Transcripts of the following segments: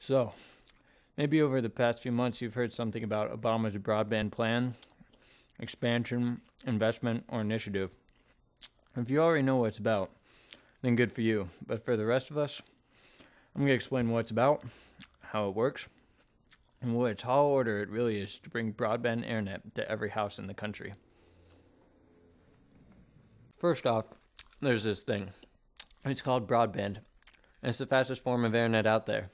So, maybe over the past few months you've heard something about Obama's broadband plan, expansion, investment, or initiative. If you already know what it's about, then good for you. But for the rest of us, I'm going to explain what it's about, how it works, and what a tall order it really is to bring broadband internet to every house in the country. First off, there's this thing. It's called broadband, and it's the fastest form of internet out there.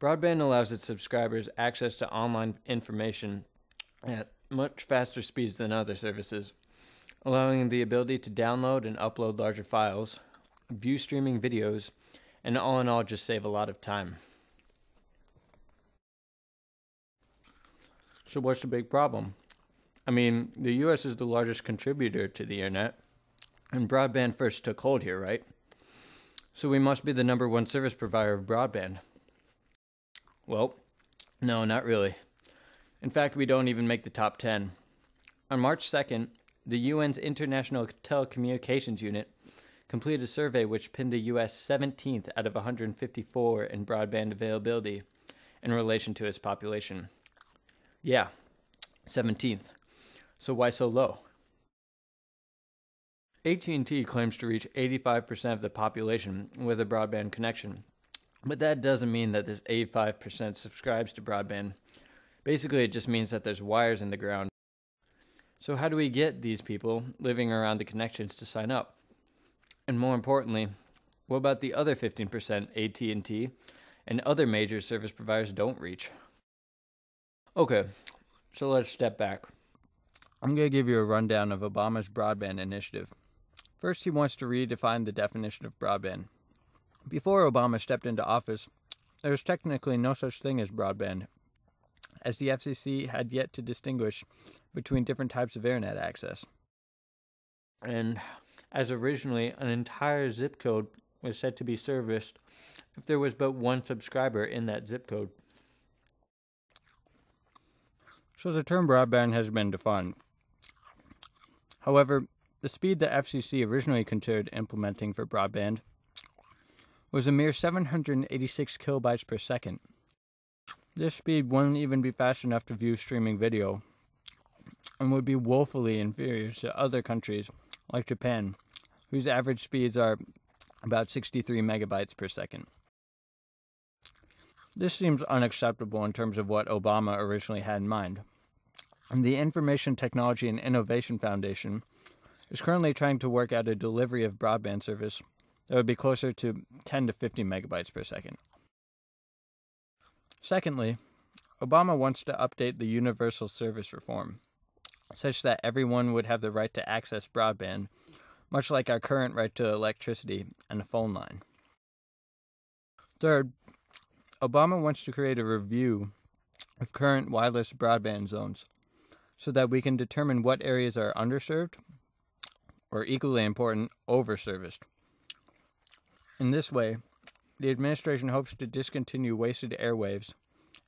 Broadband allows its subscribers access to online information at much faster speeds than other services, allowing the ability to download and upload larger files, view streaming videos, and all in all just save a lot of time. So what's the big problem? I mean, the US is the largest contributor to the internet, and broadband first took hold here, right? So we must be the number one service provider of broadband. Well, no, not really. In fact, we don't even make the top 10. On March 2nd, the UN's International Telecommunications Unit completed a survey which pinned the US 17th out of 154 in broadband availability in relation to its population. Yeah, 17th. So why so low? AT&T claims to reach 85% of the population with a broadband connection, but that doesn't mean that this 85% subscribes to broadband. Basically, it just means that there's wires in the ground. So how do we get these people living around the connections to sign up? And more importantly, what about the other 15% AT&T and other major service providers don't reach? Okay, so let's step back. I'm going to give you a rundown of Obama's broadband initiative. First, he wants to redefine the definition of broadband. Before Obama stepped into office, there was technically no such thing as broadband, as the FCC had yet to distinguish between different types of internet access. And as originally, an entire zip code was said to be serviced if there was but one subscriber in that zip code. So the term broadband has been defined. However, the speed the FCC originally considered implementing for broadband was a mere 786 kilobytes per second. This speed wouldn't even be fast enough to view streaming video, and would be woefully inferior to other countries like Japan, whose average speeds are about 63 megabytes per second. This seems unacceptable in terms of what Obama originally had in mind. And the Information Technology and Innovation Foundation is currently trying to work out a delivery of broadband service that would be closer to 10 to 50 megabytes per second. Secondly, Obama wants to update the universal service reform, such that everyone would have the right to access broadband, much like our current right to electricity and a phone line. Third, Obama wants to create a review of current wireless broadband zones, so that we can determine what areas are underserved, or equally important, overserviced. In this way, the administration hopes to discontinue wasted airwaves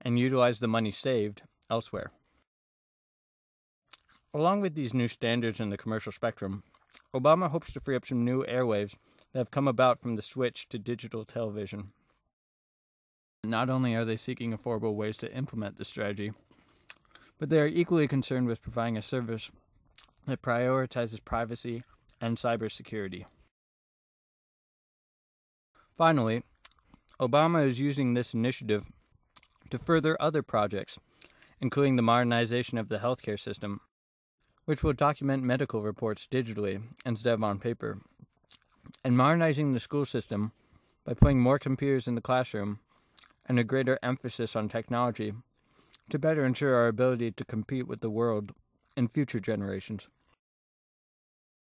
and utilize the money saved elsewhere. Along with these new standards in the commercial spectrum, Obama hopes to free up some new airwaves that have come about from the switch to digital television. Not only are they seeking affordable ways to implement this strategy, but they are equally concerned with providing a service that prioritizes privacy and cybersecurity. Finally, Obama is using this initiative to further other projects, including the modernization of the healthcare system, which will document medical reports digitally instead of on paper, and modernizing the school system by putting more computers in the classroom and a greater emphasis on technology to better ensure our ability to compete with the world in future generations.